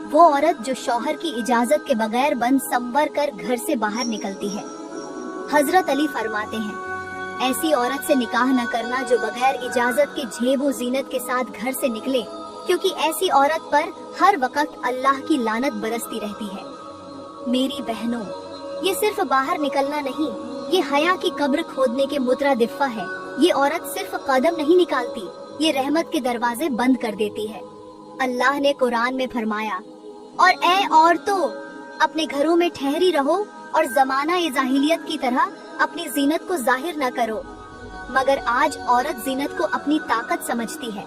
वो औरत जो शौहर की इजाजत के बगैर बंद संवर कर घर से बाहर निकलती है। हजरत अली फरमाते हैं, ऐसी औरत से निकाह न करना जो बगैर इजाजत के झेब व जीनत के साथ घर से निकले, क्योंकि ऐसी औरत पर हर वक्त अल्लाह की लानत बरसती रहती है। मेरी बहनों, ये सिर्फ बाहर निकलना नहीं, ये हया की कब्र खोदने के मुतरादिफा है। ये औरत सिर्फ कदम नहीं निकालती, ये रहमत के दरवाजे बंद कर देती है। अल्लाह ने कुरान में फरमाया, और ऐ औरतों, अपने घरों में ठहरी रहो और जमाना ए जाहिलियत की तरह अपनी जीनत को जाहिर न करो। मगर आज औरत जीनत को अपनी ताकत समझती है,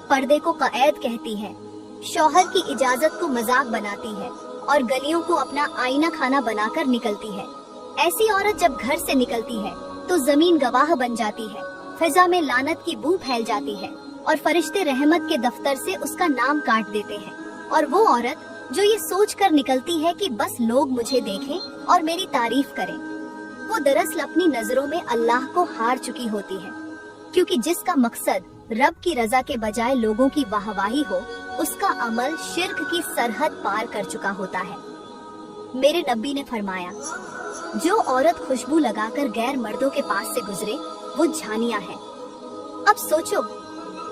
पर्दे को क़ैद कहती है, शौहर की इजाजत को मजाक बनाती है और गलियों को अपना आईना खाना बनाकर निकलती है। ऐसी औरत जब घर से निकलती है तो जमीन गवाह बन जाती है, फिजा में लानत की बू फैल जाती है और फरिश्ते रहमत के दफ्तर से उसका नाम काट देते हैं। और वो औरत जो ये सोच कर निकलती है कि बस लोग मुझे देखें और मेरी तारीफ करें, वो दरअसल अपनी नजरों में अल्लाह को हार चुकी होती है, क्योंकि जिसका मकसद रब की रजा के बजाय लोगों की वाहवाही हो, उसका अमल शिर्क की सरहद पार कर चुका होता है। मेरे नबी ने फरमाया, जो औरत खुशबू लगाकर गैर मर्दों के पास से गुजरे वो झानिया है। अब सोचो,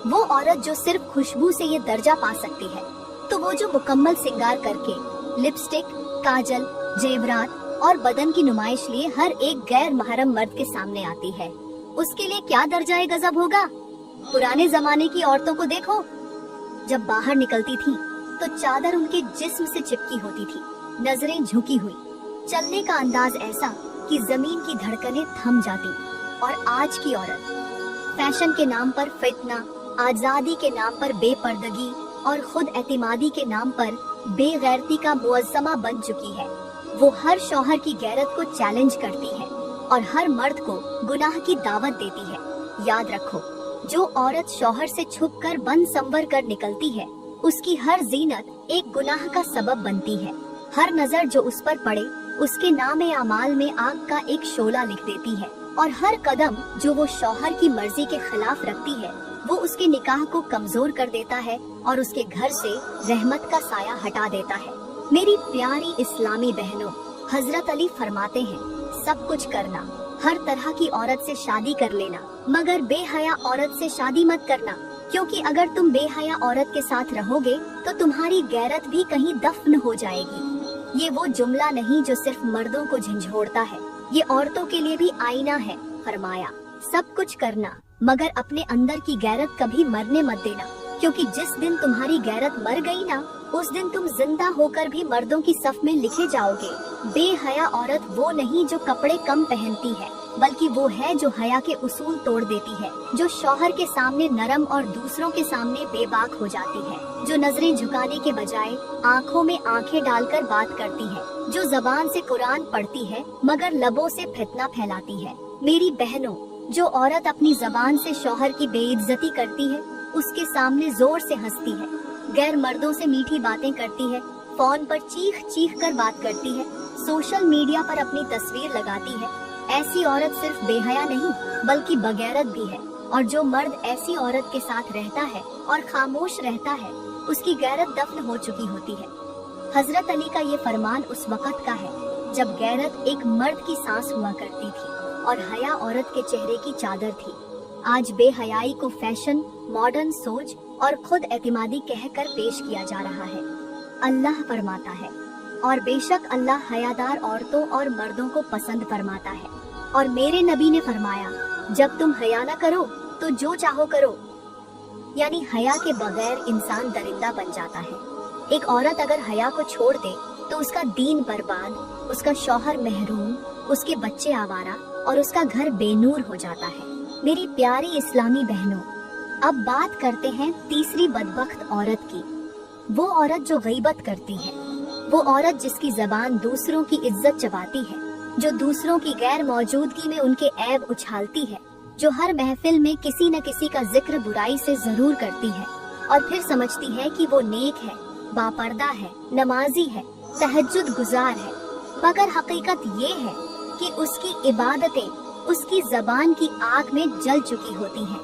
वो औरत जो सिर्फ खुशबू से ये दर्जा पा सकती है, तो वो जो मुकम्मल सिंगार करके लिपस्टिक, काजल, जेवरात और बदन की नुमाइश लिए हर एक गैर महरम मर्द के सामने आती है, उसके लिए क्या दर्जाए गजब होगा। पुराने जमाने की औरतों को देखो, जब बाहर निकलती थी तो चादर उनके जिस्म से चिपकी होती थी, नजरें झुकी हुई, चलने का अंदाज ऐसा कि जमीन की धड़कनें थम जाती। और आज की औरत फैशन के नाम पर फितना, आजादी के नाम पर बेपर्दगी और खुद एतिमादी के नाम पर बेगैरती का मुअज्जमा बन चुकी है। वो हर शौहर की गैरत को चैलेंज करती है और हर मर्द को गुनाह की दावत देती है। याद रखो, जो औरत शौहर से छुपकर बंद संवर कर निकलती है, उसकी हर जीनत एक गुनाह का सबब बनती है। हर नजर जो उस पर पड़े, उसके नामे अमाल में आग का एक शोला लिख देती है। और हर कदम जो वो शौहर की मर्जी के खिलाफ रखती है, वो उसके निकाह को कमजोर कर देता है और उसके घर से रहमत का साया हटा देता है। मेरी प्यारी इस्लामी बहनों, हजरत अली फरमाते हैं, सब कुछ करना, हर तरह की औरत से शादी कर लेना, मगर बेहया औरत से शादी मत करना, क्योंकि अगर तुम बेहया औरत के साथ रहोगे तो तुम्हारी गैरत भी कहीं दफन हो जाएगी। ये वो जुमला नहीं जो सिर्फ मर्दों को झंझोड़ता है, ये औरतों के लिए भी आईना है। फरमाया, सब कुछ करना, मगर अपने अंदर की गैरत कभी मरने मत देना, क्योंकि जिस दिन तुम्हारी गैरत मर गई ना, उस दिन तुम जिंदा होकर भी मर्दों की सफ में लिखे जाओगे। बेहया औरत वो नहीं जो कपड़े कम पहनती है, बल्कि वो है जो हया के उसूल तोड़ देती है, जो शौहर के सामने नरम और दूसरों के सामने बेबाक हो जाती है, जो नजरें झुकाने के बजाय आँखों में आँखें डालकर बात करती है, जो जबान से कुरान पढ़ती है मगर लबों से फितना फैलाती है। मेरी बहनों, जो औरत अपनी जबान से शौहर की बेइज्जती करती है, उसके सामने जोर से हंसती है, गैर मर्दों से मीठी बातें करती है, फोन पर चीख चीख कर बात करती है, सोशल मीडिया पर अपनी तस्वीर लगाती है, ऐसी औरत सिर्फ बेहया नहीं बल्कि बगैरत भी है। और जो मर्द ऐसी औरत के साथ रहता है और खामोश रहता है, उसकी गैरत दफन हो चुकी होती है। हजरत अली का ये फरमान उस वक़्त का है जब गैरत एक मर्द की सांस हुआ करती थी और हया औरत के चेहरे की चादर थी। आज बेहयाई को फैशन, मॉडर्न सोच और खुद एतिमादी कहकर पेश किया जा रहा है। अल्लाह फरमाता है, और बेशक अल्लाह हयादार औरतों और मर्दों को पसंद फरमाता है। और मेरे नबी ने फरमाया, जब तुम हया न करो तो जो चाहो करो, यानी हया के बगैर इंसान दरिंदा बन जाता है। एक औरत अगर हया को छोड़ दे तो उसका दीन बर्बाद, उसका शौहर महरूम, उसके बच्चे आवारा और उसका घर बेनूर हो जाता है। मेरी प्यारी इस्लामी बहनों, अब बात करते हैं तीसरी बदबख्त औरत की। वो औरत जो गीबत करती है, वो औरत जिसकी जबान दूसरों की इज्जत चबाती है, जो दूसरों की गैर मौजूदगी में उनके ऐब उछालती है, जो हर महफिल में किसी न किसी का जिक्र बुराई से जरूर करती है और फिर समझती है कि वो नेक है, बापर्दा है, नमाजी है, तहज्जुद गुजार है, मगर हकीकत ये है कि उसकी इबादतें उसकी जबान की आग में जल चुकी होती हैं।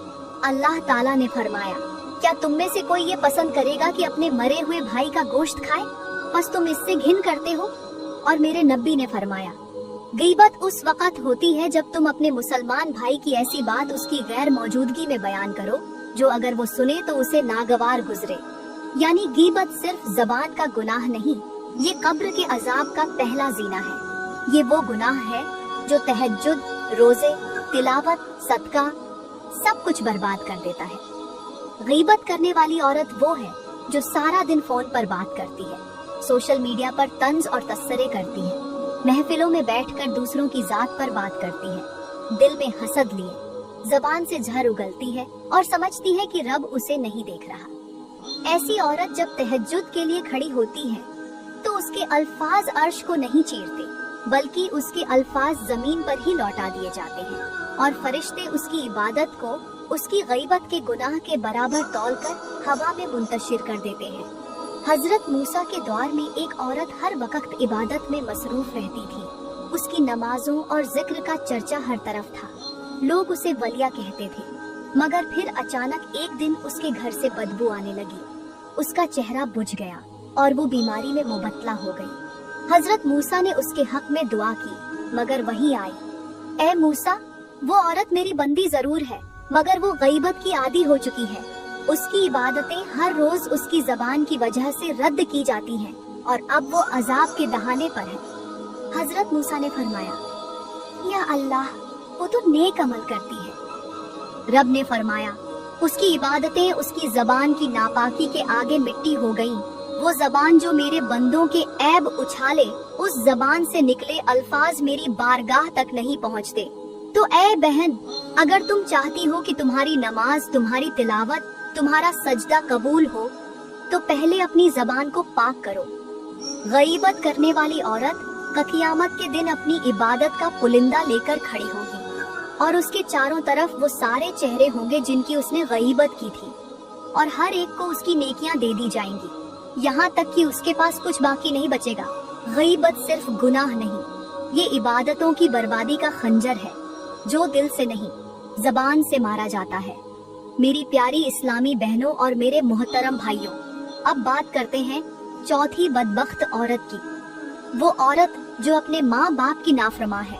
अल्लाह ताला ने फरमाया, क्या तुम में से कोई ये पसंद करेगा कि अपने मरे हुए भाई का गोश्त खाए? बस तुम इससे घिन करते हो। और मेरे नबी ने फरमाया, गीबत उस वक्त होती है जब तुम अपने मुसलमान भाई की ऐसी बात उसकी गैर मौजूदगी में बयान करो जो अगर वो सुने तो उसे नागवार गुजरे। यानी गीबत सिर्फ जबान का गुनाह नहीं, ये कब्र के अजाब का पहला जीना है। ये वो गुनाह है जो तहज्जुद, रोजे, तिलावत, सदका सब कुछ बर्बाद कर देता है। गीबत करने वाली औरत वो है जो सारा दिन फोन पर बात करती है, सोशल मीडिया पर तंज और तस्सरे करती है, महफिलों में बैठकर दूसरों की जात पर बात करती है, दिल में हसद लिए जबान से जहर उगलती है और समझती है कि रब उसे नहीं देख रहा। ऐसी औरत जब तहज्जुद के लिए खड़ी होती है तो उसके अल्फाज अर्श को नहीं चीरते, बल्कि उसके अल्फाज जमीन पर ही लौटा दिए जाते हैं और फरिश्ते उसकी इबादत को उसकी गईबत के गुनाह के बराबर तौलकर हवा में मुंतशिर कर देते हैं। हजरत मूसा के दौर में एक औरत हर वक्त इबादत में मसरूफ रहती थी। उसकी नमाजों और जिक्र का चर्चा हर तरफ था। लोग उसे वलिया कहते थे। मगर फिर अचानक एक दिन उसके घर से बदबू आने लगी। उसका चेहरा बुझ गया और वो बीमारी में मुबतला हो गई। हजरत मूसा ने उसके हक में दुआ की, मगर वही आई, ए मूसा, वो औरत मेरी बंदी जरूर है, मगर वो गईबत की आदी हो चुकी है। उसकी इबादतें हर रोज उसकी जबान की वजह से रद्द की जाती हैं और अब वो अजाब के दहाने पर है। हजरत मूसा ने फरमाया, या अल्लाह, वो तो नेक अमल करती है। रब ने फरमाया, उसकी इबादतें उसकी जबान की नापाकी के आगे मिट्टी हो गईं। वो जबान जो मेरे बंदों के ऐब उछाले, उस जबान से निकले अल्फाज मेरी बारगाह तक नहीं पहुँचते। तो ए बहन, अगर तुम चाहती हो कि तुम्हारी नमाज, तुम्हारी तिलावत, तुम्हारा सजदा कबूल हो, तो पहले अपनी जबान को पाक करो। गईबत करने वाली औरत क़यामत के दिन अपनी इबादत का पुलिंदा लेकर खड़ी होगी और उसके चारों तरफ वो सारे चेहरे होंगे जिनकी उसने गईबत की थी, और हर एक को उसकी नेकियां दे दी जाएंगी, यहाँ तक कि उसके पास कुछ बाकी नहीं बचेगा। गईबत सिर्फ गुनाह नहीं, ये इबादतों की बर्बादी का खंजर है जो दिल से नहीं, जबान से मारा जाता है। मेरी प्यारी इस्लामी बहनों और मेरे मोहतरम भाइयों, अब बात करते हैं चौथी बदबख्त औरत की। वो औरत जो अपने माँ बाप की नाफरमा है।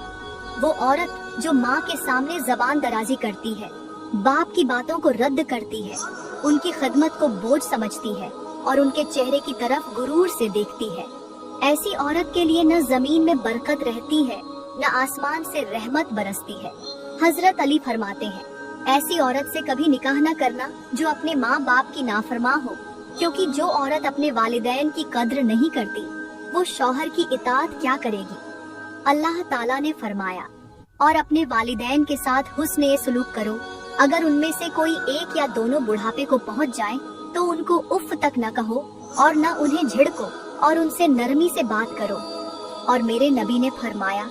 वो औरत जो माँ के सामने जबान दराजी करती है, बाप की बातों को रद्द करती है, उनकी खिदमत को बोझ समझती है और उनके चेहरे की तरफ गुरूर से देखती है। ऐसी औरत के लिए न जमीन में बरकत रहती है, न आसमान से रहमत बरसती है। हजरत अली फरमाते हैं, ऐसी औरत से कभी निकाह न करना जो अपने माँ बाप की नाफरमा हो, क्योंकि जो औरत अपने वालिदैन की कद्र नहीं करती, वो शौहर की इताअत क्या करेगी। अल्लाह ताला ने फरमाया, और अपने वालिदैन के साथ हुस्न सलूक करो। अगर उनमें से कोई एक या दोनों बुढ़ापे को पहुँच जाए तो उनको उफ तक न कहो और न उन्हें झिड़को और उनसे नरमी से बात करो। और मेरे नबी ने फरमाया,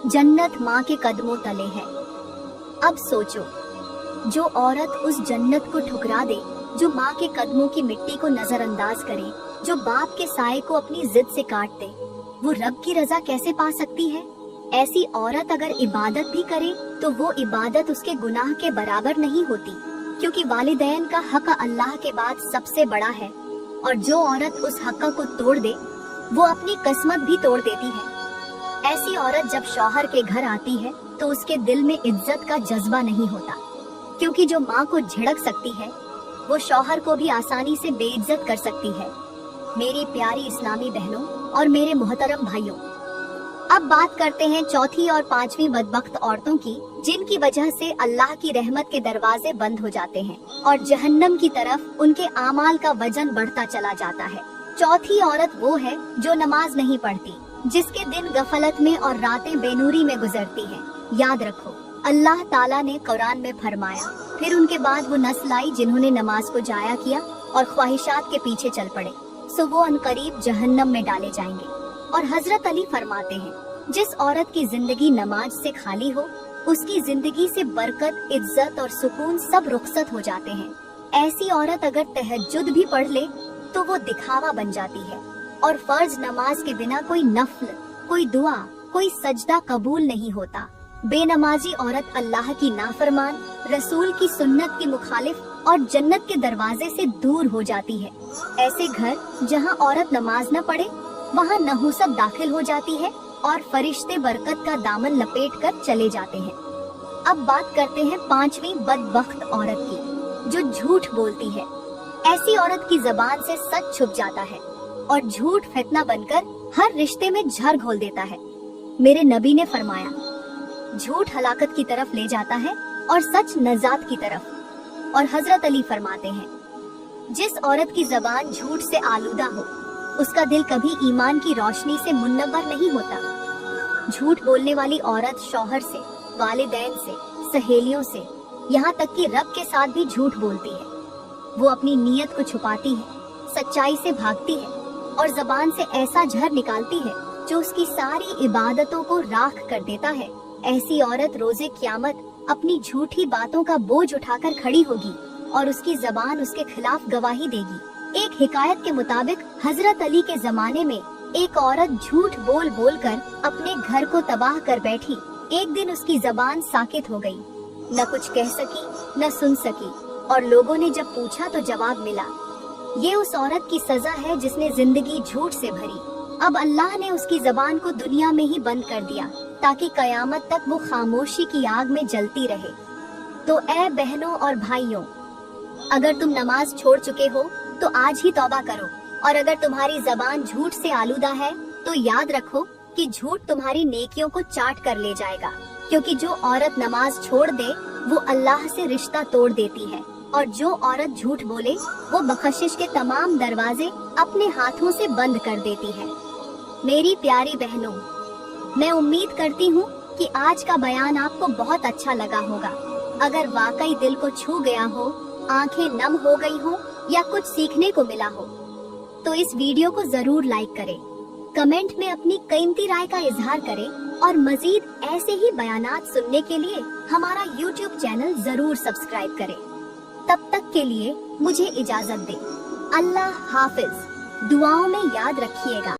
जन्नत माँ के कदमों तले है। अब सोचो, जो औरत उस जन्नत को ठुकरा दे, जो माँ के कदमों की मिट्टी को नजरअंदाज करे, जो बाप के साए को अपनी जिद से काट दे, वो रब की रजा कैसे पा सकती है। ऐसी औरत अगर इबादत भी करे तो वो इबादत उसके गुनाह के बराबर नहीं होती, क्योंकि वालिदैन का हक अल्लाह के बाद सबसे बड़ा है। और जो औरत उस हक को तोड़ दे, वो अपनी किस्मत भी तोड़ देती है। ऐसी औरत जब शौहर के घर आती है तो उसके दिल में इज्जत का जज्बा नहीं होता, क्योंकि जो माँ को झिड़क सकती है वो शौहर को भी आसानी से बेइज्जत कर सकती है। मेरी प्यारी इस्लामी बहनों और मेरे मोहतरम भाइयों, अब बात करते हैं चौथी और पांचवी बदबख्त औरतों की, जिनकी वजह से अल्लाह की रहमत के दरवाजे बंद हो जाते हैं और जहन्नम की तरफ उनके आमाल का वजन बढ़ता चला जाता है। चौथी औरत वो है जो नमाज नहीं पढ़ती, जिसके दिन गफलत में और रातें बेनूरी में गुजरती हैं। याद रखो, अल्लाह ताला ने कुरान में फरमाया, फिर उनके बाद वो नस्ल आई जिन्होंने नमाज को जाया किया और ख्वाहिशात के पीछे चल पड़े, सो वो अनकरीब जहन्नम में डाले जाएंगे। और हजरत अली फरमाते हैं, जिस औरत की जिंदगी नमाज से खाली हो, उसकी जिंदगी से बरकत, इज्जत और सुकून सब रुखसत हो जाते हैं। ऐसी औरत अगर तहज्जुद भी पढ़ ले तो वो दिखावा बन जाती है और फर्ज नमाज के बिना कोई नफल, कोई दुआ, कोई सजदा कबूल नहीं होता। बेनमाजी औरत अल्लाह की नाफरमान, रसूल की सुन्नत की मुखालिफ और जन्नत के दरवाजे से दूर हो जाती है। ऐसे घर जहां औरत नमाज न पढ़े वहाँ नहुसत दाखिल हो जाती है और फरिश्ते बरकत का दामन लपेट कर चले जाते हैं। अब बात करते हैं 5वीं बदबख्त औरत की, जो झूठ बोलती है। ऐसी औरत की जबान से सच छुप जाता है और झूठ फितना बनकर हर रिश्ते में जहर घोल देता है। मेरे नबी ने फरमाया, झूठ हलाकत की तरफ ले जाता है और सच नजात की तरफ। और हजरत अली फरमाते हैं, जिस औरत की जबान झूठ से आलूदा हो, उसका दिल कभी ईमान की रोशनी से मुन्नवर नहीं होता। झूठ बोलने वाली औरत शौहर से, वालिदैन से, सहेलियों से, यहाँ तक कि रब के साथ भी झूठ बोलती है। वो अपनी नीयत को छुपाती है, सच्चाई से भागती है और जबान से ऐसा जहर निकालती है जो उसकी सारी इबादतों को राख कर देता है। ऐसी औरत रोजे क़यामत अपनी झूठी बातों का बोझ उठाकर खड़ी होगी और उसकी जबान उसके खिलाफ गवाही देगी। एक हिकायत के मुताबिक हजरत अली के जमाने में एक औरत झूठ बोल बोल कर अपने घर को तबाह कर बैठी। एक दिन उसकी जबान साकित हो गई, न कुछ कह सकी न सुन सकी, और लोगों ने जब पूछा तो जवाब मिला, ये उस औरत की सजा है जिसने जिंदगी झूठ से भरी। अब अल्लाह ने उसकी जबान को दुनिया में ही बंद कर दिया ताकि कयामत तक वो खामोशी की आग में जलती रहे। तो ऐ बहनों और भाइयों, अगर तुम नमाज छोड़ चुके हो तो आज ही तौबा करो, और अगर तुम्हारी जबान झूठ से आलूदा है तो याद रखो कि झूठ तुम्हारी नेकियों को चाट कर ले जाएगा, क्योंकि जो औरत नमाज छोड़ दे वो अल्लाह से रिश्ता तोड़ देती है, और जो औरत झूठ बोले वो बख्शिश के तमाम दरवाजे अपने हाथों से बंद कर देती है। मेरी प्यारी बहनों, मैं उम्मीद करती हूँ कि आज का बयान आपको बहुत अच्छा लगा होगा। अगर वाकई दिल को छू गया हो, आंखें नम हो गई हो या कुछ सीखने को मिला हो, तो इस वीडियो को जरूर लाइक करें, कमेंट में अपनी कीमती राय का इजहार करें, और मजीद ऐसे ही बयानात सुनने के लिए हमारा YouTube चैनल जरूर सब्सक्राइब करें। तब तक के लिए मुझे इजाजत दें। अल्लाह हाफिज। दुआओं में याद रखिएगा।